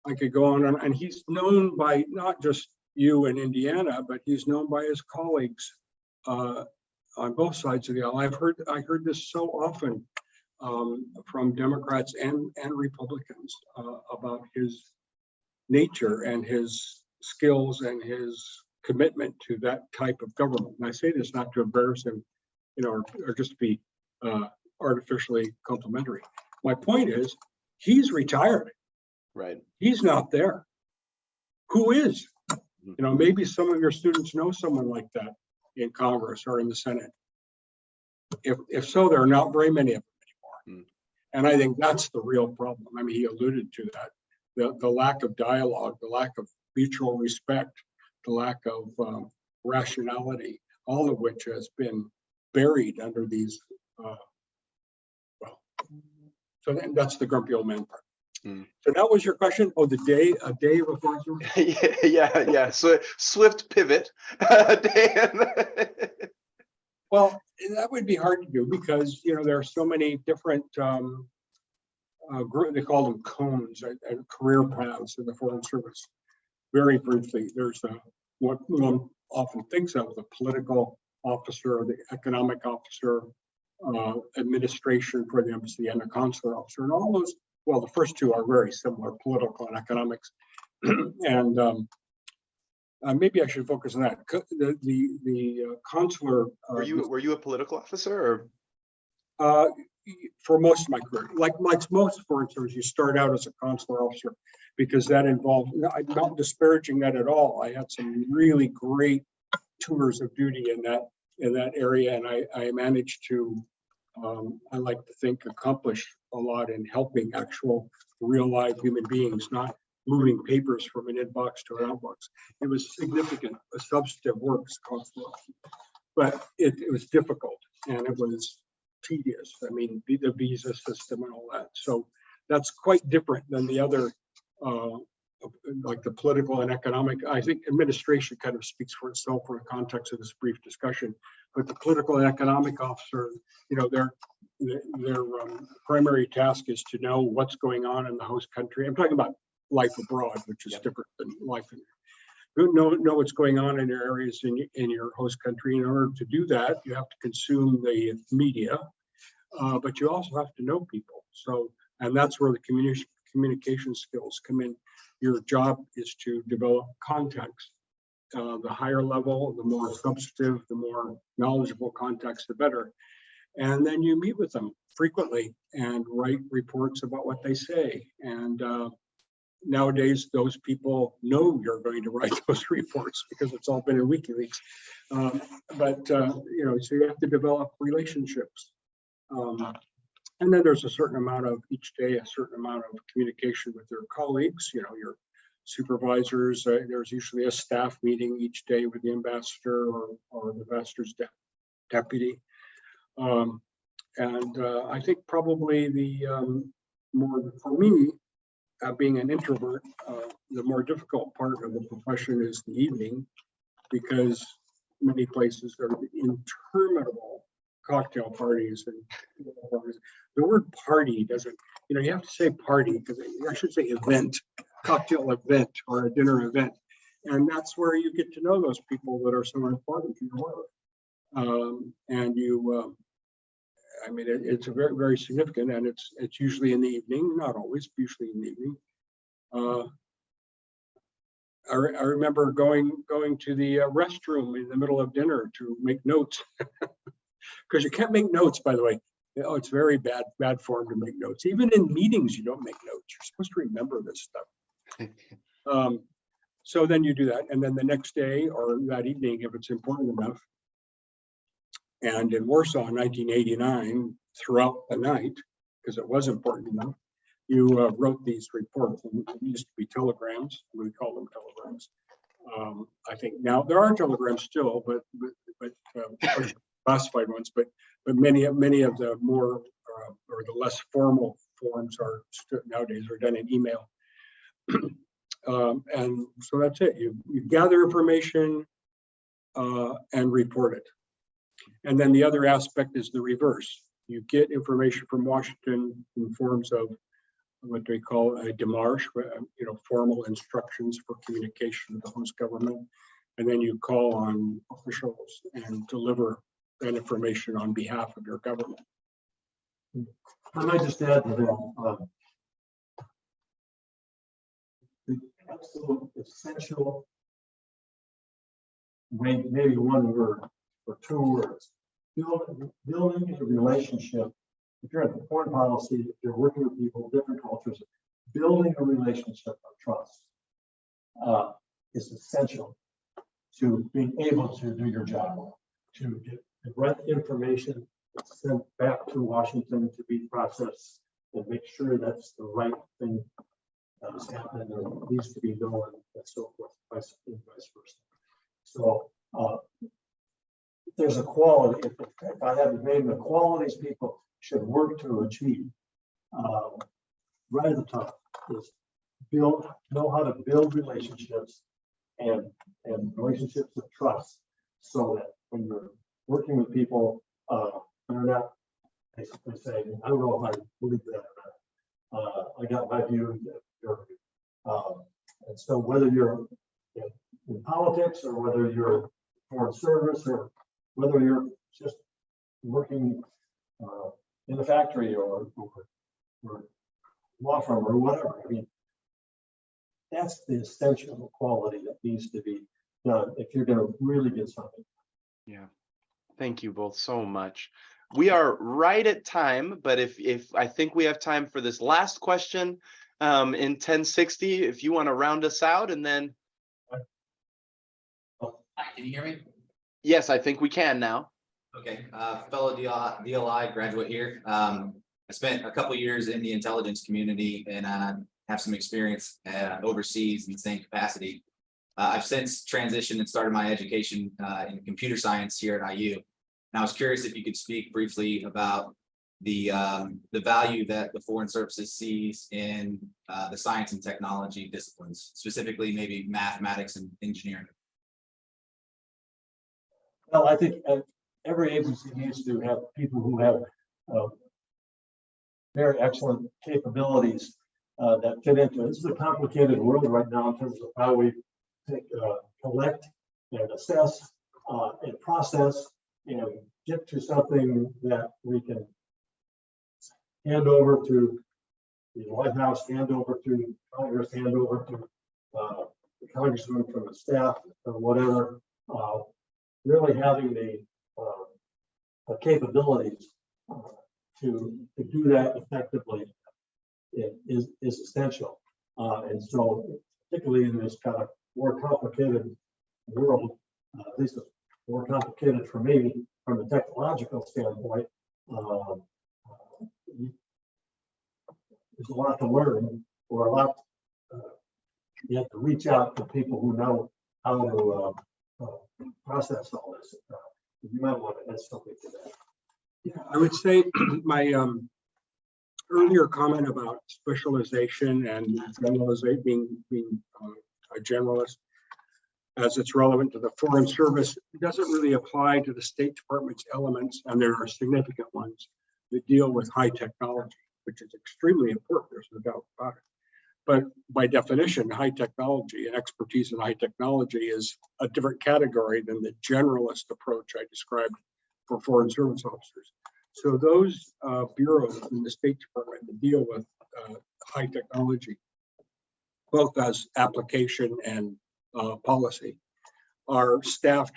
Speaker 3: I could go on, and he's known by not just you in Indiana, but he's known by his colleagues on both sides of the aisle. I heard this so often from Democrats and Republicans about his nature and his skills and his commitment to that type of government. And I say this not to embarrass him, or just to be artificially complimentary. My point is, he's retired.
Speaker 1: Right.
Speaker 3: He's not there. Who is? Maybe some of your students know someone like that in Congress or in the Senate. If so, there are not very many of them anymore. And I think that's the real problem. I mean, he alluded to that. The lack of dialogue, the lack of mutual respect, the lack of rationality, all of which has been buried under these, so that's the grumpy old man part. So that was your question. Oh, a day before.
Speaker 1: yeah. So swift pivot.
Speaker 3: Well, that would be hard to do because there are so many different they call them cones and career paths in the Foreign Service. Very briefly, there's what one often thinks of the political officer, the economic officer, administration for the embassy, and a consular officer, and all those. Well, the first two are very similar, political and economics, and maybe I should focus on that. The consular.
Speaker 1: Were you a political officer,
Speaker 3: or? For most of my career, like most foreign service, you start out as a consular officer because that involved. I'm not disparaging that at all. I had some really great tours of duty in that area, and I managed to. I like to think accomplish a lot in helping actual real live human beings, not moving papers from an inbox to an outbox. It was significant, substantive work, but it was difficult and it was tedious. I mean, the visa system and all that. So that's quite different than the other like the political and economic, I think administration kind of speaks for itself for the context of this brief discussion, but the political and economic officer, you know, their primary task is to know what's going on in the host country. I'm talking about life abroad, which is different than life in know what's going on in your areas in your host country. In order to do that, you have to consume the media, but you also have to know people. So, and that's where the communication skills come in. Your job is to develop contacts. The higher level, the more substantive, the more knowledgeable contacts, the better. And then you meet with them frequently and write reports about what they say. And nowadays, those people know you're going to write those reports because it's all been in WikiLeaks. You know, so you have to develop relationships. And then there's a certain amount of each day, a certain amount of communication with your colleagues, you know, your supervisors. There's usually a staff meeting each day with the ambassador or the ambassador's deputy. I think probably the more, for me, being an introvert, the more difficult part of the profession is the evening, because many places are interminable cocktail parties and the word party doesn't, you know, you have to say party because I should say event, cocktail event or a dinner event. And that's where you get to know those people that are so important to your work. I mean, it's a very, very significant, and it's usually in the evening, not always, but usually in the evening. I remember going to the restroom in the middle of dinner to make notes, because you can't make notes, by the way. You know, it's very bad form to make notes. Even in meetings, you don't make notes. You're supposed to remember this stuff. So then you do that, and then the next day or that evening, if it's important enough. And in Warsaw in 1989, throughout the night, because it was important enough, you wrote these reports. And it used to be telegrams. We call them telegrams. I think now there are telegrams still, but classified ones. But many of the more or the less formal forms are nowadays are done in email. And so that's it. You gather information and report it. And then the other aspect is the reverse. You get information from Washington in forms of what they call a démarche, you know, formal instructions for communication with the host government. And then you call on officials and deliver that information on behalf of your government.
Speaker 2: I might just add to that, the absolute essential, maybe one word or two words, building a relationship. If you're in foreign policy, if you're working with people, different cultures, building a relationship of trust is essential to being able to do your job, to get the right information sent back to Washington to be processed and make sure that's the right thing that is happening or needs to be known and so forth, vice versa. So there's a quality. If I had to name the qualities people should work to achieve, right at the top is know how to build relationships and relationships of trust, so that when you're working with people, they're not basically saying, I don't know if I believe that or not. I got my view, your view. And so whether you're in politics or whether you're foreign service or whether you're just working in the factory or law firm or whatever, I mean, that's the essential quality that needs to be done if you're going to really get something.
Speaker 1: Yeah. Thank you both so much. We are right at time, but if I think we have time for this last question in 1060, if you want to round us out, and then.
Speaker 7: Hi, can you hear me?
Speaker 1: Yes, I think we can now.
Speaker 7: Okay, fellow DLI graduate here. I spent a couple years in the intelligence community and have some experience overseas in the same capacity. I've since transitioned and started my education in computer science here at IU. And I was curious if you could speak briefly about the value that the Foreign Services sees in the science and technology disciplines, specifically maybe mathematics and engineering.
Speaker 2: Well, I think every agency needs to have people who have very excellent capabilities that fit into it. This is a complicated world right now in terms of how we collect and assess and process and get to something that we can hand over to the White House, hand over to Congress, hand over to the congressman from the staff or whatever. Really having the capabilities to do that effectively is essential. And so, particularly in this kind of more complicated world, at least it's more complicated for me from a technological standpoint, there's a lot to learn, or a lot you have to reach out to people who know how to process all this. You might want to add something to that.
Speaker 3: Yeah, I would say my earlier comment about specialization and generalization, being a generalist, as it's relevant to the Foreign Service, doesn't really apply to the State Department's elements, and there are significant ones that deal with high technology, which is extremely important. There's no doubt about it. But by definition, high technology and expertise in high technology is a different category than the generalist approach I described for Foreign Service officers. So those bureaus in the State Department that deal with high technology, both as application and policy, are staffed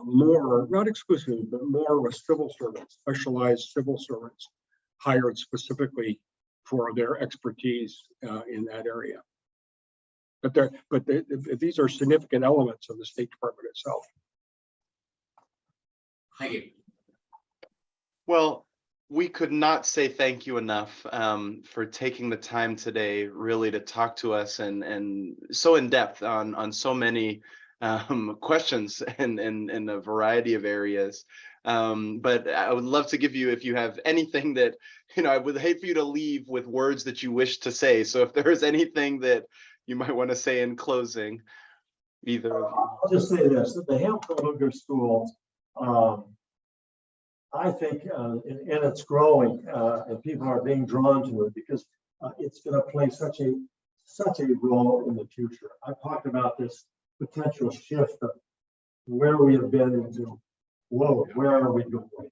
Speaker 3: more, not exclusively, but more with civil servants, specialized civil servants hired specifically for their expertise in that area. But these are significant elements of the State Department itself.
Speaker 7: Thank you.
Speaker 1: Well, we could not say thank you enough for taking the time today really to talk to us and so in depth on so many questions in a variety of areas. But I would love to give you, if you have anything that, I would hate for you to leave with words that you wish to say. So if there is anything that you might want to say in closing, either of you.
Speaker 2: I'll just say this, that the Hamilton Lugar School, I think, and it's growing, and people are being drawn to it because it's going to play such a role in the future. I've talked about this potential shift of where we have been into, whoa, where are we going?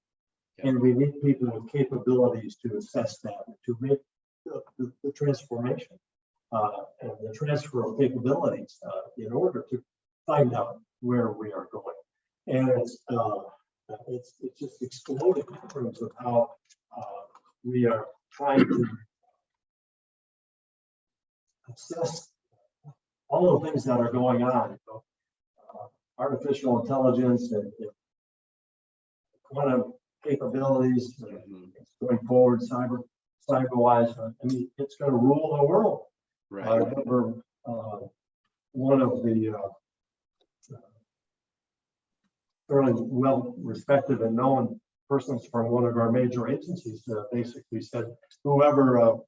Speaker 2: And we need people with capabilities to assess that, to make the transformation and the transfer of capabilities in order to find out where we are going. And it's just exploding in terms of how we are trying to assess all the things that are going on. Artificial intelligence and quantum capabilities going forward, cyber-wise. I mean, it's going to rule the world.
Speaker 1: Right.
Speaker 2: I remember one of the fairly well-respected and known persons from one of our major agencies basically said, whatever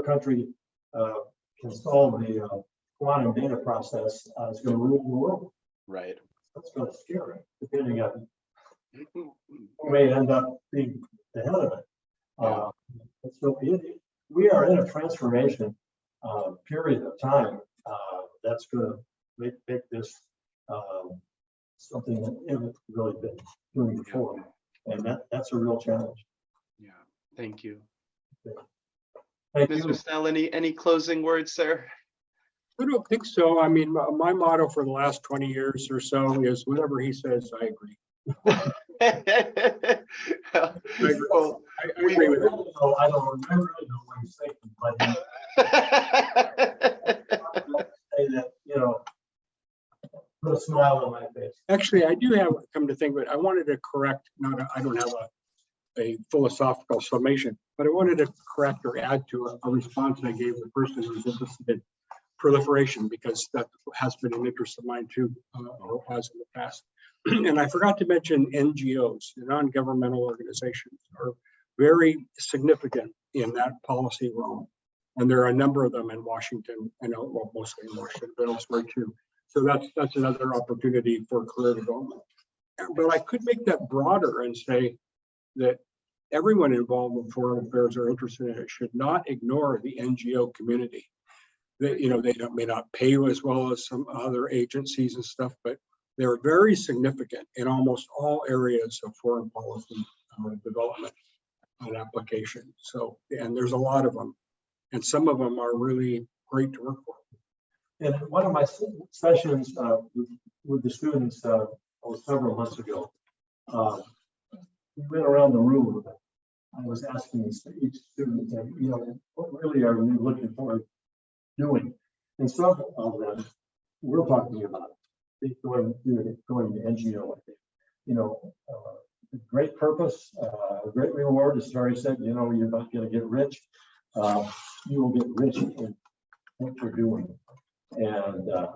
Speaker 2: country can solve the quantum data process is going to rule the world.
Speaker 1: Right.
Speaker 2: That's kind of scary, depending on who may end up being the head of it. So we are in a transformation period of time that's going to make this something that we haven't really been doing before, and that's a real challenge.
Speaker 1: Yeah. Thank you.
Speaker 2: Thank
Speaker 1: Mr.
Speaker 2: you.
Speaker 1: Snell, any closing words, sir?
Speaker 3: I don't think so. I mean, my motto for the last 20 years or so is whatever he says, I agree.
Speaker 1: Well,
Speaker 3: I agree with it.
Speaker 2: I don't remember what he's thinking, but say that, put a smile on my face.
Speaker 3: Actually, I do have, come to think of it, I wanted to correct, I don't have a philosophical summation, but I wanted to correct or add to a response I gave the person who was interested in proliferation, because that has been an interest of mine too, or has in the past. And I forgot to mention NGOs, the non-governmental organizations, are very significant in that policy realm. And there are a number of them in Washington, I know, well, mostly in Washington, but elsewhere too. So that's another opportunity for career development. But I could make that broader and say that everyone involved in foreign affairs or interested in it should not ignore the NGO community. They may not pay as well as some other agencies and stuff, but they're very significant in almost all areas of foreign policy development and application. So, and there's a lot of them, and some of them are really great to work for.
Speaker 2: In one of my sessions with the students several months ago, we went around the room. I was asking each student, what really are you looking forward to doing? And some of them we're talking about going to NGO. I think, great purpose, great reward. As Terry said, you're not going to get rich. You will get rich in what you're doing, and the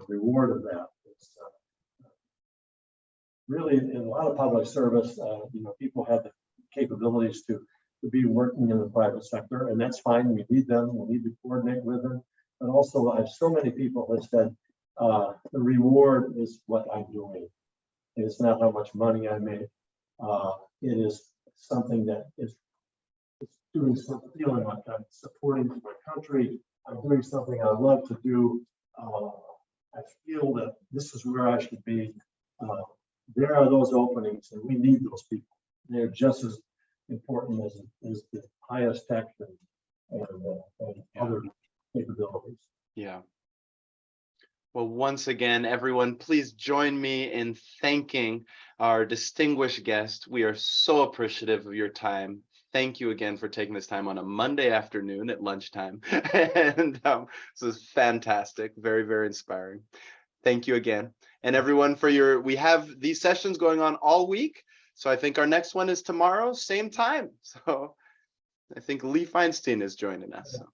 Speaker 2: reward of that is really in a lot of public service. People have the capabilities to be working in the private sector, and that's fine. We need them. We need to coordinate with them. But also, I have so many people that said the reward is what I'm doing. It's not how much money I make. It is something that is doing something, feeling like I'm supporting my country. I'm doing something I love to do. I feel that this is where I should be. There are those openings, and we need those people. They're just as important as the highest tech and other capabilities.
Speaker 1: Yeah. Well, once again, everyone, please join me in thanking our distinguished guest. We are so appreciative of your time. Thank you again for taking this time on a Monday afternoon at lunchtime. And this is fantastic. Very, very inspiring. Thank you again. And everyone we have these sessions going on all week. So I think our next one is tomorrow, same time. So I think Lee Feinstein is joining us. So.